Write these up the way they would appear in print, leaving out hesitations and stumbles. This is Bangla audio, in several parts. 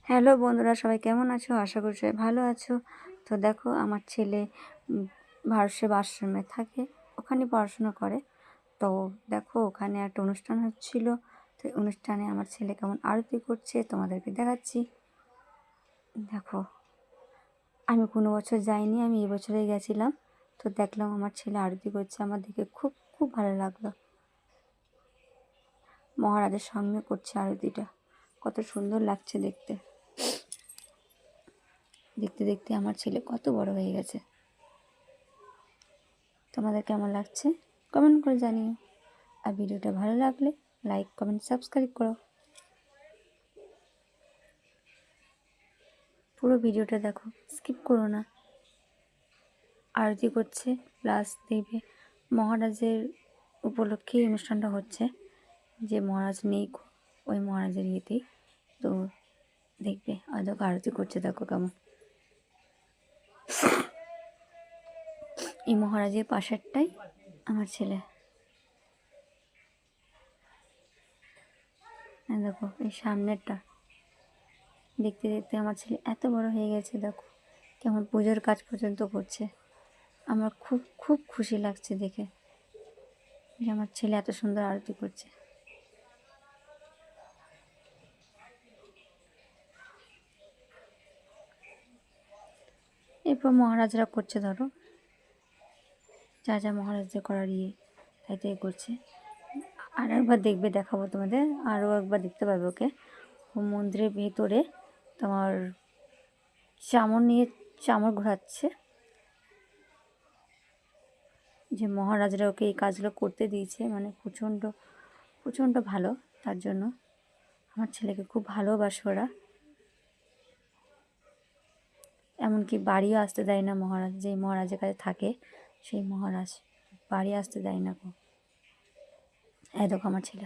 হ্যালো বন্ধুরা, সবাই কেমন আছো? আশা করি সবাই ভালো আছো। তো দেখো, আমার ছেলে ভারসেব আশ্রমে থাকে, ওখানে পড়াশোনা করে। তো দেখো, ওখানে একটা অনুষ্ঠান হচ্ছিল। তো অনুষ্ঠানে আমার ছেলে কেমন আরতি করছে তোমাদেরকে দেখাচ্ছি। দেখো, আমি কোনো বছর যাইনি, আমি এবছরেই গেছিলাম। তো দেখলাম আমার ছেলে আরতি করছে, আমার দেখে খুব খুব ভালো লাগলো। মহারাজের সঙ্গে করছে আরতিটা, কত সুন্দর লাগছে দেখতে। দেখতে দেখতে আমার ছেলে কত বড় হয়ে গেছে। তোমাদের কেমন লাগছে কমেন্ট করে জানিও। আর ভিডিওটা ভালো লাগলে লাইক কমেন্ট সাবস্ক্রাইব করো। পুরো ভিডিওটা দেখো, স্কিপ করো না। আরতি করছে প্লাস দেখবে মহারাজের উপলক্ষে অনুষ্ঠানটা হচ্ছে, যে মহারাজ নেই ওই মহারাজের ইয়েতেই। তো দেখবে দেখো আরতি করছে, দেখো কেমন। এই মহারাজের পাশেরটাই আমার ছেলে। দেখো এই সামনেরটা। দেখতে দেখতে আমার ছেলে এত বড় হয়ে গেছে, দেখো কেমন পুজোর কাজ পর্যন্ত করছে। আমার খুব খুব খুশি লাগছে দেখে যে আমার ছেলে এত সুন্দর আরতি করছে। এরপর মহারাজরা করছে, ধরো যা যা মহারাজদের করার তাই তাই করছে। আর একবার দেখবে, দেখাবো তোমাদের, আরও একবার দেখতে পাবে ওকে। ও মন্দিরের ভেতরে তোমার চামর ঘোরাচ্ছে, যে মহারাজরা ওকে এই কাজগুলো করতে দিয়েছে, মানে প্রচণ্ড প্রচণ্ড ভালো। তার জন্য আমার ছেলেকে খুব ভালোবাসে ওরা। এমনকি বাড়িও আসতে দেয় না মহারাজ, যেই মহারাজের কাছে থাকে সেই মহারাজ বাড়ি আসতে দেয় না গো। এই দেখো আমার ছেলে,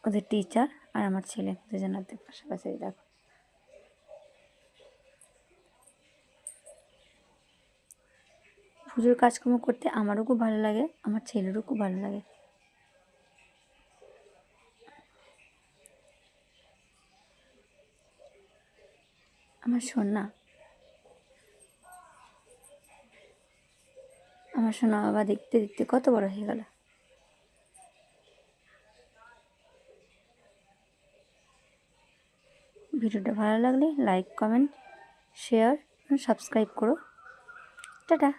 ওদের টিচার আর আমার ছেলে দুজনাতে পাশাপাশি। দেখো পুজোর কাজকর্ম করতে আমারও খুব ভালো লাগে, আমার ছেলেরও খুব ভালো লাগে। আমার সোনা বাবা দেখতে দেখতে কত বড় হয়ে গেল। ভিডিওটা ভালো লাগলে লাইক কমেন্ট শেয়ার সাবস্ক্রাইব করো। টাটা।